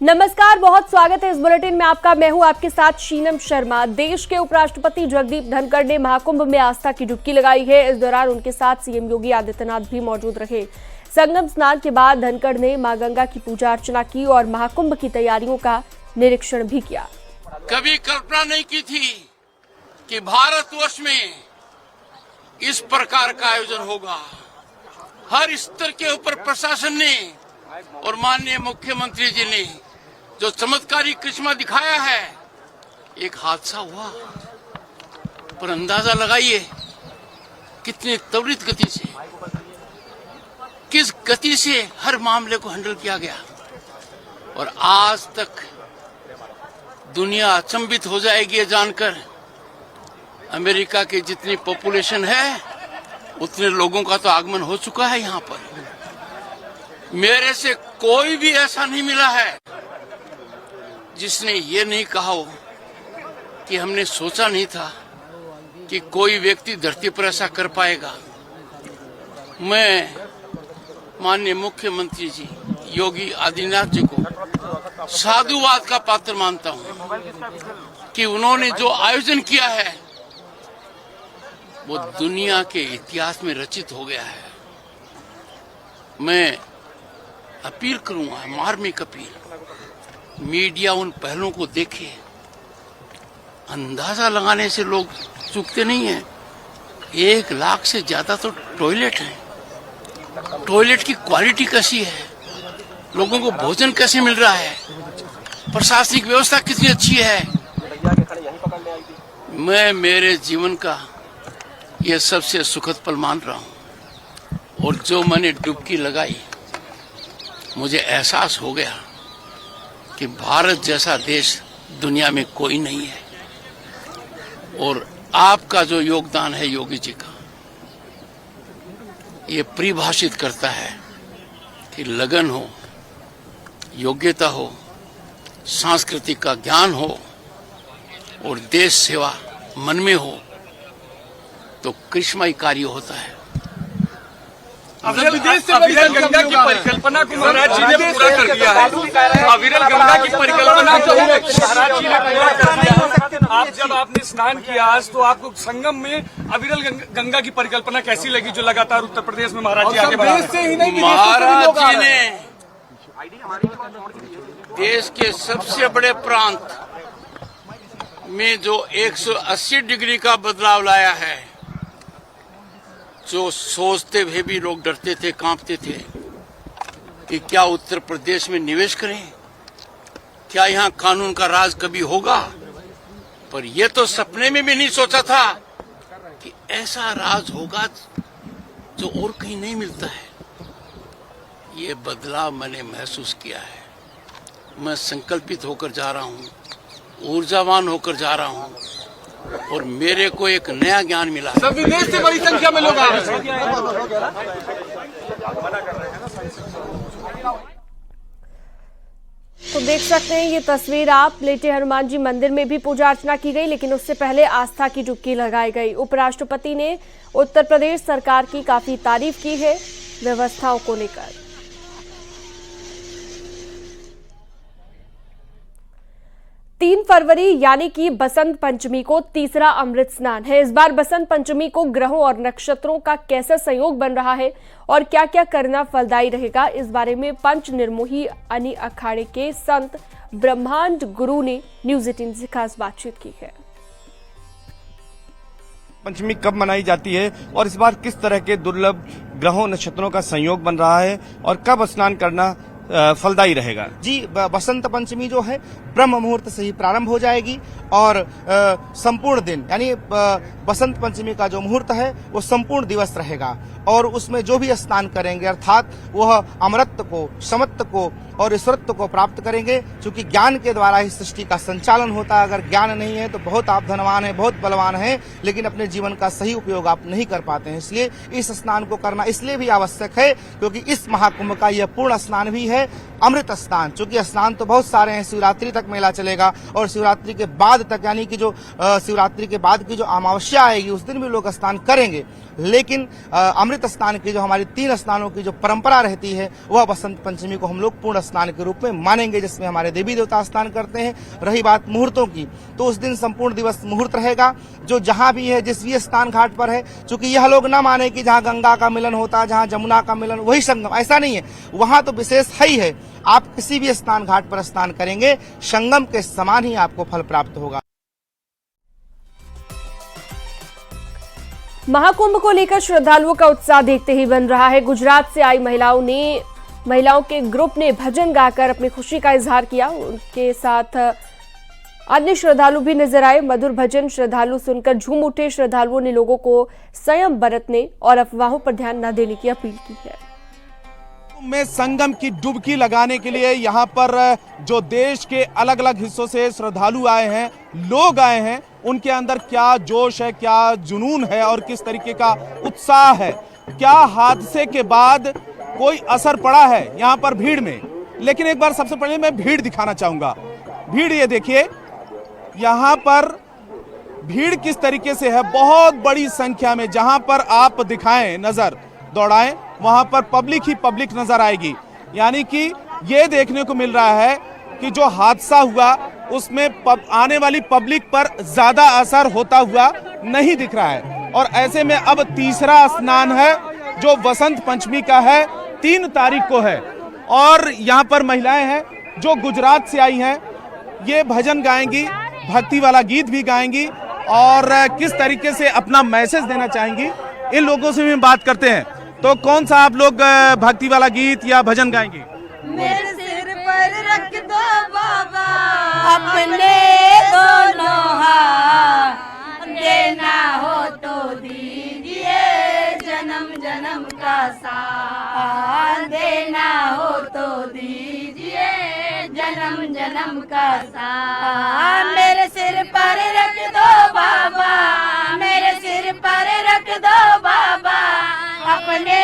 नमस्कार, बहुत स्वागत है इस बुलेटिन में आपका। मैं हूं आपके साथ शीनम शर्मा। देश के उपराष्ट्रपति जगदीप धनखड़ ने महाकुंभ में आस्था की डुबकी लगाई है। इस दौरान उनके साथ सीएम योगी आदित्यनाथ भी मौजूद रहे। संगम स्नान के बाद धनखड़ ने मां गंगा की पूजा अर्चना की और महाकुंभ की तैयारियों का निरीक्षण भी किया। कभी कल्पना नहीं की थी कि भारतवर्ष में इस प्रकार का आयोजन होगा। हर स्तर के ऊपर प्रशासन ने और माननीय मुख्यमंत्री जी ने जो चमत्कारी करिश्मा दिखाया है। एक हादसा हुआ, पर अंदाजा लगाइए कितनी त्वरित गति से, किस गति से हर मामले को हैंडल किया गया। और आज तक दुनिया अचंभित हो जाएगी ये जानकर, अमेरिका की जितनी पॉपुलेशन है उतने लोगों का तो आगमन हो चुका है यहाँ पर। मेरे से कोई भी ऐसा नहीं मिला है जिसने ये नहीं कहा हो कि हमने सोचा नहीं था कि कोई व्यक्ति धरती पर ऐसा कर पाएगा। मैं माननीय मुख्यमंत्री जी योगी आदित्यनाथ जी को साधुवाद का पात्र मानता हूं कि उन्होंने जो आयोजन किया है वो दुनिया के इतिहास में रचित हो गया है। मैं अपील करूंगा, मार्मिक अपील, मीडिया उन पहलुओं को देखे। अंदाजा लगाने से लोग चूकते नहीं हैं। 1 लाख से ज्यादा तो टॉयलेट हैं। टॉयलेट की क्वालिटी कैसी है, लोगों को भोजन कैसे मिल रहा है, प्रशासनिक व्यवस्था कितनी अच्छी है। मैं मेरे जीवन का यह सबसे सुखद पल मान रहा हूं। और जो मैंने डुबकी लगाई, मुझे एहसास हो गया कि भारत जैसा देश दुनिया में कोई नहीं है। और आपका जो योगदान है योगी जी का, ये परिभाषित करता है कि लगन हो, योग्यता हो, सांस्कृतिक का ज्ञान हो और देश सेवा मन में हो तो करिश्माई कार्य होता है। विदेश से अविरल गंगा की परिकल्पना को महाराज जी ने पूरा कर दिया है। अविरल गंगा की परिकल्पना को महाराज जी ने पूरा कर दिया है। आप जब आपने स्नान किया आज, तो आपको संगम में अविरल गंगा की परिकल्पना कैसी लगी, जो लगातार उत्तर प्रदेश में महाराज जी आगे बढ़ा रहे हैं? महाराज जी ने देश के सबसे बड़े प्रांत में जो 180 डिग्री का बदलाव लाया है, जो सोचते हुए भी लोग डरते थे, कांपते थे कि क्या उत्तर प्रदेश में निवेश करें, क्या यहाँ कानून का राज कभी होगा। पर यह तो सपने में भी नहीं सोचा था कि ऐसा राज होगा जो और कहीं नहीं मिलता है। ये बदलाव मैंने महसूस किया है। मैं संकल्पित होकर जा रहा हूँ, ऊर्जावान होकर जा रहा हूँ और मेरे को एक नया ज्ञान मिला है। सब विदेश से बड़ी संख्या में लोग आ रहे हैं। तो देख सकते हैं ये तस्वीर आप। लेटे हनुमान जी मंदिर में भी पूजा अर्चना की गई, लेकिन उससे पहले आस्था की डुबकी लगाई गई। उपराष्ट्रपति ने उत्तर प्रदेश सरकार की काफी तारीफ की है व्यवस्थाओं को लेकर। 3 फरवरी यानी कि बसंत पंचमी को तीसरा अमृत स्नान है। इस बार बसंत पंचमी को ग्रहों और नक्षत्रों का कैसा संयोग बन रहा है और क्या क्या करना फलदायी रहेगा, इस बारे में पंच निर्मोही अनी अखाड़े के संत ब्रह्मांड गुरु ने न्यूज 18 से खास बातचीत की है। पंचमी कब मनाई जाती है और इस बार किस तरह के दुर्लभ ग्रहों नक्षत्रों का संयोग बन रहा है और कब स्नान करना फलदायी रहेगा? जी, बसंत पंचमी जो है ब्रह्म मुहूर्त से ही प्रारंभ हो जाएगी और संपूर्ण दिन, यानी बसंत पंचमी का जो मुहूर्त है वो संपूर्ण दिवस रहेगा और उसमें जो भी स्नान करेंगे अर्थात वह अमरत्व को, समत्व को और ईश्वरत्व को प्राप्त करेंगे। क्योंकि ज्ञान के द्वारा ही सृष्टि का संचालन होता है। अगर ज्ञान नहीं है तो बहुत आप धनवान हैं, बहुत बलवान हैं, लेकिन अपने जीवन का सही उपयोग आप नहीं कर पाते हैं। इसलिए इस स्नान को करना इसलिए भी आवश्यक है क्योंकि इस महाकुंभ का यह पूर्ण स्नान भी है अमृत स्नान। चूंकि स्नान तो बहुत सारे हैं, शिवरात्रि तक मेला चलेगा और शिवरात्रि के बाद तक, यानी कि जो शिवरात्रि के बाद की जो अमावस्या आएगी उस दिन भी लोग स्नान करेंगे, लेकिन अमृत अमृत स्नान की जो हमारी 3 स्नानों की जो परंपरा रहती है, वह बसंत पंचमी को हम लोग पूर्ण स्नान के रूप में मानेंगे, जिसमें हमारे देवी देवता स्नान करते हैं। रही बात मुहूर्तों की, तो उस दिन संपूर्ण दिवस मुहूर्त रहेगा, जो जहां भी है, जिस भी स्नान घाट पर है। चूंकि यह लोग ना माने कि जहां गंगा का मिलन होता है, जहां जमुना का मिलन, वही संगम, ऐसा नहीं है। वहां तो विशेष है ही है, आप किसी भी स्नान घाट पर स्नान करेंगे, संगम के समान ही आपको फल प्राप्त होगा। महाकुंभ को लेकर श्रद्धालुओं का उत्साह देखते ही बन रहा है। गुजरात से आई महिलाओं के ग्रुप ने भजन गाकर अपनी खुशी का इजहार किया। उनके साथ अन्य श्रद्धालु भी नजर आए। मधुर भजन श्रद्धालु सुनकर झूम उठे। श्रद्धालुओं ने लोगों को संयम बरतने और अफवाहों पर ध्यान न देने की अपील की है। में संगम की डुबकी लगाने के लिए यहाँ पर जो देश के अलग अलग हिस्सों से श्रद्धालु आए हैं, लोग आए हैं, उनके अंदर क्या जोश है, क्या जुनून है और किस तरीके का उत्साह है। क्या हादसे के बाद कोई असर पड़ा है यहाँ पर भीड़ में? लेकिन एक बार सबसे पहले मैं भीड़ दिखाना चाहूंगा। भीड़ ये देखिए, यहाँ पर भीड़ किस तरीके से है। बहुत बड़ी संख्या में, जहां पर आप दिखाएं, नजर दौड़ाएं, वहां पर पब्लिक ही पब्लिक नजर आएगी। यानी कि ये देखने को मिल रहा है कि जो हादसा हुआ उसमें आने वाली पब्लिक पर ज्यादा असर होता हुआ नहीं दिख रहा है। और ऐसे में अब तीसरा स्नान है जो बसंत पंचमी का है, 3 तारीख को है। और यहाँ पर महिलाएं हैं जो गुजरात से आई हैं, ये भजन गाएंगी, भक्ति वाला गीत भी गाएंगी और किस तरीके से अपना मैसेज देना चाहेंगी, इन लोगों से भी बात करते हैं। तो कौन सा आप लोग भक्ति वाला गीत या भजन गाएंगे? मेरे सिर पर रख दो बाबा अपने दोनों हाथ, देना हो तो दीजिए जन्म जन्म का साथ, देना हो तो दीजिए जन्म जन्म का साथ। मेरे सिर पर रख दो बाबा, मेरे सिर पर रख दो बाबा अपने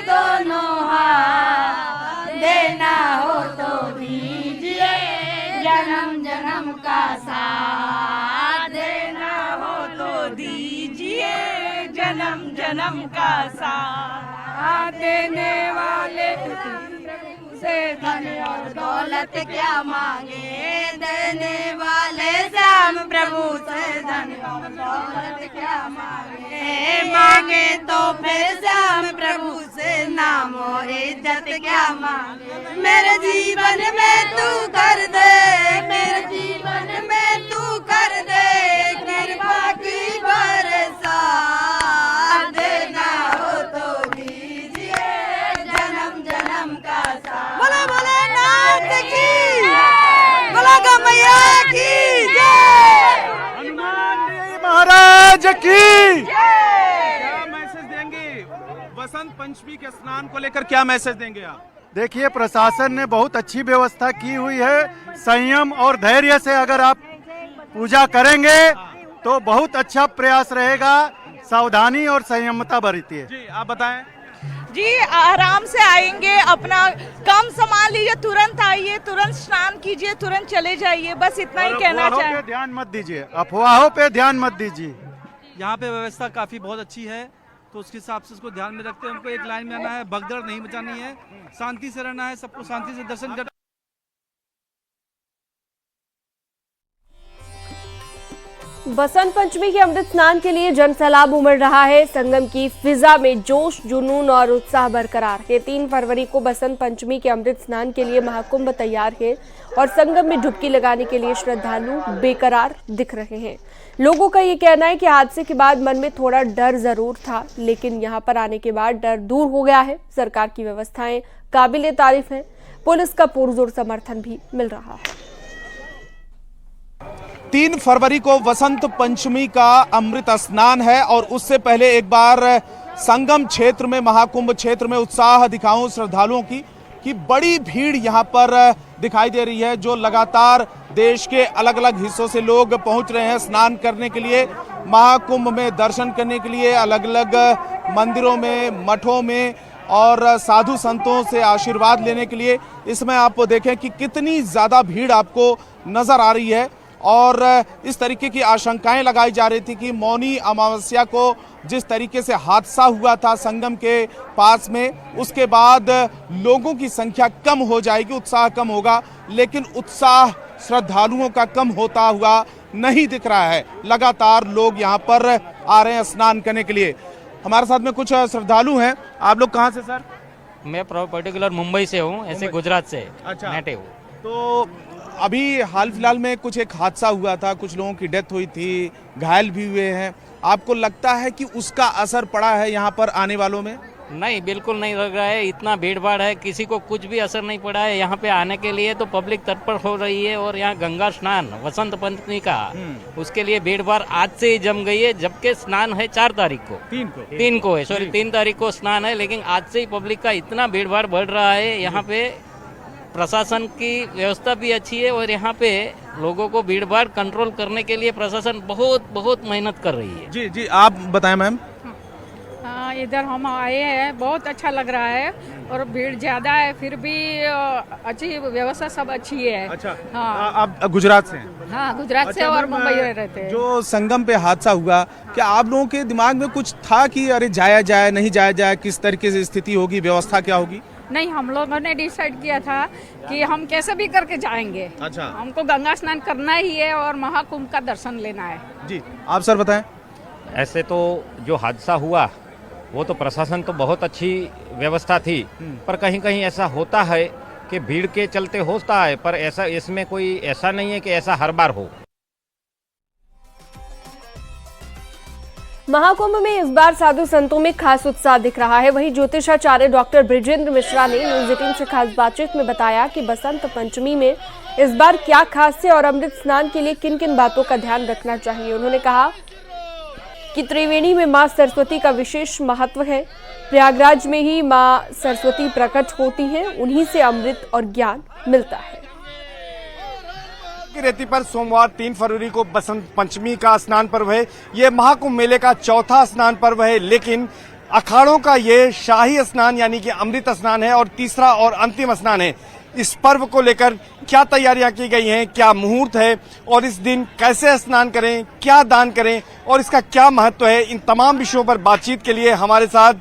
दोनों हाथ, देना हो तो दीजिए जन्म जन्म का साथ, देना हो तो दीजिए जन्म जन्म का साथ। देने वाले से धन और दौलत क्या मांगे, देने वाले श्याम प्रभु से धन और दौलत क्या मांगे, मांगे तो फिर श्याम प्रभु से नाम और इज्जत क्या मांगे। मेरे जीवन में तू कर दे, मेरे जीवन में तू कर दे कृपा की बरसात, देना हो तो दीजिए जन्म जन्म का साथ। बोला बोला नाथ की, बोला गमैया की जय, हनुमान जी महाराज की। क्या मैसेज देंगे बसंत पंचमी के स्नान को लेकर? क्या मैसेज देंगे आप? देखिए, प्रशासन ने बहुत अच्छी व्यवस्था की हुई है। संयम और धैर्य से अगर आप पूजा करेंगे तो बहुत अच्छा प्रयास रहेगा। सावधानी और संयमता बरतिए। जी आप बताएं। जी आराम से आएंगे, अपना काम संभाल लीजिए, तुरंत आइए, तुरंत स्नान कीजिए, तुरंत चले जाइए, बस इतना ही कहना अफवाहों चाहें। पे ध्यान मत दीजिए, अफवाहों पे ध्यान मत दीजिए। यहाँ पे व्यवस्था काफ़ी बहुत अच्छी है, तो उसके हिसाब से उसको ध्यान में रखते हैं। हमको एक लाइन में आना है, भगदड़ नहीं मचानी है, शांति से रहना है, सबको शांति से दर्शन करना। बसंत पंचमी के अमृत स्नान के लिए जनसैलाब उमड़ रहा है। संगम की फिजा में जोश, जुनून और उत्साह बरकरार है। 3 फरवरी को बसंत पंचमी के अमृत स्नान के लिए महाकुंभ तैयार है और संगम में डुबकी लगाने के लिए श्रद्धालु बेकरार दिख रहे हैं। लोगों का ये कहना है कि हादसे के बाद मन में थोड़ा डर जरूर था, लेकिन यहाँ पर आने के बाद डर दूर हो गया है। सरकार की व्यवस्थाएं काबिले तारीफ है, पुलिस का पुरजोर समर्थन भी मिल रहा है। 3 फरवरी को वसंत पंचमी का अमृत स्नान है और उससे पहले एक बार संगम क्षेत्र में, महाकुंभ क्षेत्र में उत्साह दिखाऊं श्रद्धालुओं की बड़ी भीड़ यहां पर दिखाई दे रही है। जो लगातार देश के अलग अलग हिस्सों से लोग पहुंच रहे हैं स्नान करने के लिए, महाकुंभ में दर्शन करने के लिए, अलग अलग मंदिरों में, मठों में और साधु संतों से आशीर्वाद लेने के लिए। इसमें आप देखें कि कितनी ज्यादा भीड़ आपको नजर आ रही है और इस तरीके की आशंकाएं लगाई जा रही थी कि मौनी अमावस्या को जिस तरीके से हादसा हुआ था संगम के पास में, उसके बाद लोगों की संख्या कम हो जाएगी, उत्साह कम होगा, लेकिन उत्साह श्रद्धालुओं का कम होता हुआ नहीं दिख रहा है। लगातार लोग यहाँ पर आ रहे हैं स्नान करने के लिए। हमारे साथ में कुछ श्रद्धालु हैं। आप लोग कहाँ से सर? मैं पर्टिकुलर मुंबई से हूँ, ऐसे गुजरात से अच्छा। नेटिव। तो अभी हाल फिलहाल में कुछ एक हादसा हुआ था, कुछ लोगों की डेथ हुई थी, घायल भी हुए हैं। आपको लगता है कि उसका असर पड़ा है यहाँ पर आने वालों में? नहीं, बिल्कुल नहीं लग रहा है। इतना भीड़ भाड़ है, किसी को कुछ भी असर नहीं पड़ा है। यहाँ पे आने के लिए तो पब्लिक तत्पर हो रही है और यहाँ गंगा स्नान वसंत पंचमी का, उसके लिए भीड़ भाड़ आज से ही जम गई है। जबकि स्नान है 4 तारीख को, 3 को है, सॉरी 3 तारीख को स्नान है, लेकिन आज से ही पब्लिक का इतना भीड़ भाड़ बढ़ रहा है। यहाँ पे प्रशासन की व्यवस्था भी अच्छी है और यहाँ पे लोगों को भीड़ भाड़ कंट्रोल करने के लिए प्रशासन बहुत मेहनत कर रही है। जी जी, आप बताएं मैम। हाँ, इधर हम आए हैं, बहुत अच्छा लग रहा है और भीड़ ज्यादा है, फिर भी अच्छी व्यवस्था सब अच्छी है। अच्छा, हाँ। आप गुजरात से हैं? हाँ, गुजरात से और मुंबई में रहते हैं। जो संगम पे हादसा हुआ, क्या आप लोगों के दिमाग में कुछ था कि अरे जाया जाए नहीं जाया जाए, किस तरीके से स्थिति होगी, व्यवस्था क्या होगी? नहीं, हम लोगों ने डिसाइड किया था कि हम कैसे भी करके जाएंगे। अच्छा। हमको गंगा स्नान करना ही है और महाकुंभ का दर्शन लेना है। जी, आप सर बताएं। ऐसे तो जो हादसा हुआ वो तो प्रशासन तो बहुत अच्छी व्यवस्था थी, पर कहीं कहीं ऐसा होता है कि भीड़ के चलते होता है, पर ऐसा इसमें कोई ऐसा नहीं है कि ऐसा हर बार हो। महाकुंभ में इस बार साधु संतों में खास उत्साह दिख रहा है। वहीं ज्योतिषाचार्य डॉक्टर बृजेंद्र मिश्रा ने न्यूज 18 से खास बातचीत में बताया कि बसंत पंचमी में इस बार क्या खास है और अमृत स्नान के लिए किन किन बातों का ध्यान रखना चाहिए। उन्होंने कहा कि त्रिवेणी में मां सरस्वती का विशेष महत्व है। प्रयागराज में ही मां सरस्वती प्रकट होती हैं, उन्हीं से अमृत और ज्ञान मिलता है। की रेती पर सोमवार 3 फरवरी को बसंत पंचमी का स्नान पर्व है। ये महाकुंभ मेले का चौथा स्नान पर्व है, लेकिन अखाड़ों का ये शाही स्नान यानी कि अमृत स्नान है और तीसरा और अंतिम स्नान है। इस पर्व को लेकर क्या तैयारियां की गई हैं, क्या मुहूर्त है और इस दिन कैसे स्नान करें, क्या दान करें और इसका क्या महत्व है, इन तमाम विषयों पर बातचीत के लिए हमारे साथ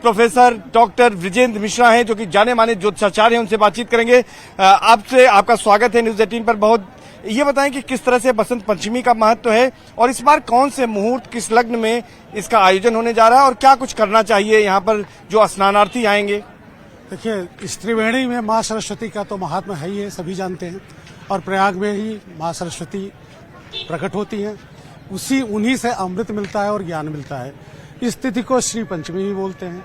प्रोफेसर डॉक्टर बृजेंद्र मिश्रा हैं, जो कि जाने माने ज्योतिषाचार्य हैं। उनसे बातचीत करेंगे। आपका स्वागत है न्यूज 18 पर। बहुत ये बताएं कि किस तरह से बसंत पंचमी का महत्व है और इस बार कौन से मुहूर्त, किस लग्न में इसका आयोजन होने जा रहा है और क्या कुछ करना चाहिए यहाँ पर जो स्नानार्थी आएंगे। देखिए, इस त्रिवेणी में माँ सरस्वती का तो महात्मा है ही है, सभी जानते हैं, और प्रयाग में ही माँ सरस्वती प्रकट होती हैं। उन्हीं से अमृत मिलता है और ज्ञान मिलता है। इस तिथि को श्री पंचमी भी बोलते हैं,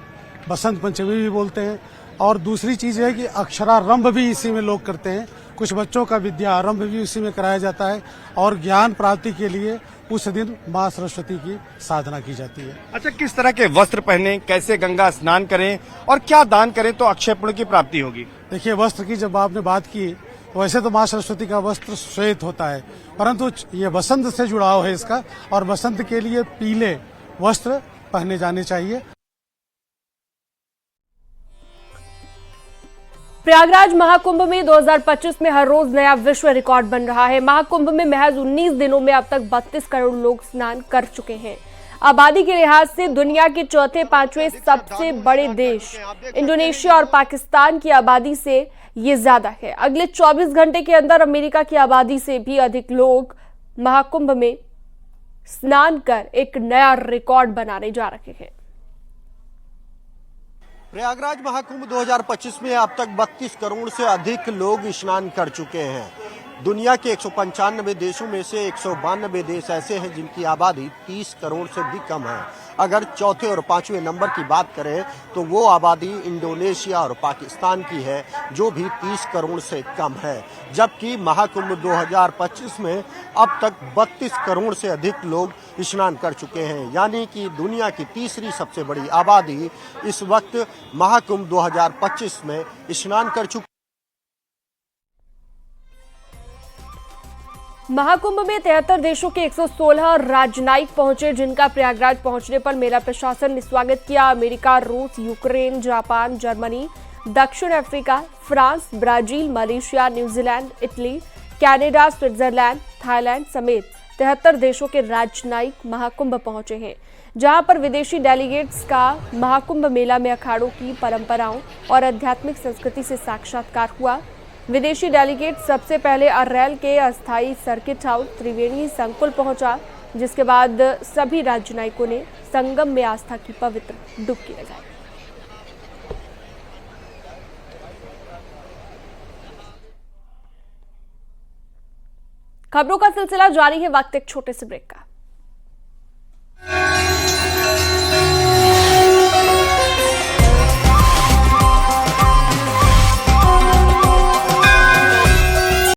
बसंत पंचमी भी बोलते हैं। और दूसरी चीज है कि अक्षरारंभ भी इसी में लोग करते हैं। कुछ बच्चों का विद्या आरंभ भी इसी में कराया जाता है और ज्ञान प्राप्ति के लिए उस दिन माँ सरस्वती की साधना की जाती है। अच्छा, किस तरह के वस्त्र पहने, कैसे गंगा स्नान करें और क्या दान करें तो अक्षय पुण्य की प्राप्ति होगी। देखिए, वस्त्र की जब आपने बात की तो वैसे तो माँ सरस्वती का वस्त्र श्वेत होता है, परंतु ये बसंत से जुड़ाव है इसका, और बसंत के लिए पीले वस्त्र पहने जाने चाहिए। प्रयागराज महाकुंभ में 2025 में हर रोज नया विश्व रिकॉर्ड बन रहा है। महाकुंभ में महज 19 दिनों में अब तक 32 करोड़ लोग स्नान कर चुके हैं। आबादी के लिहाज से दुनिया के चौथे पांचवें सबसे बड़े देश इंडोनेशिया और पाकिस्तान की आबादी से ये ज्यादा है। अगले 24 घंटे के अंदर अमेरिका की आबादी से भी अधिक लोग महाकुंभ में स्नान कर एक नया रिकॉर्ड बनाने जा रहे हैं। प्रयागराज महाकुंभ 2025 में अब तक 32 करोड़ से अधिक लोग स्नान कर चुके हैं। दुनिया के 195 देशों में से 192 देश ऐसे हैं जिनकी आबादी 30 करोड़ से भी कम है। अगर चौथे और पांचवें नंबर की बात करें तो वो आबादी इंडोनेशिया और पाकिस्तान की है, जो भी 30 करोड़ से कम है। जबकि महाकुंभ 2025 में अब तक 32 करोड़ से अधिक लोग स्नान कर चुके हैं, यानी कि दुनिया की तीसरी सबसे बड़ी आबादी इस वक्त महाकुंभ 2025 में स्नान कर चुकी। महाकुंभ में 73 देशों के 116 राजनयिक पहुंचे, जिनका प्रयागराज पहुंचने पर मेला प्रशासन ने स्वागत किया। अमेरिका, रूस, यूक्रेन, जापान, जर्मनी, दक्षिण Africa, France, Brazil, Malaysia, New Zealand, Italy, Canada, Switzerland, Thailand समेत 73 देशों के राजनयिक महाकुंभ पहुंचे हैं, जहां पर विदेशी डेलीगेट्स का महाकुंभ मेला में अखाड़ों की परंपराओं और आध्यात्मिक संस्कृति से साक्षात्कार हुआ। विदेशी डेलीगेट सबसे पहले अरैल के अस्थायी सर्किट हाउस त्रिवेणी संकुल पहुंचा, जिसके बाद सभी राजनयिकों ने संगम में आस्था की पवित्र डुबकी लगाई। खबरों का सिलसिला जारी है, वक्त एक छोटे से ब्रेक का।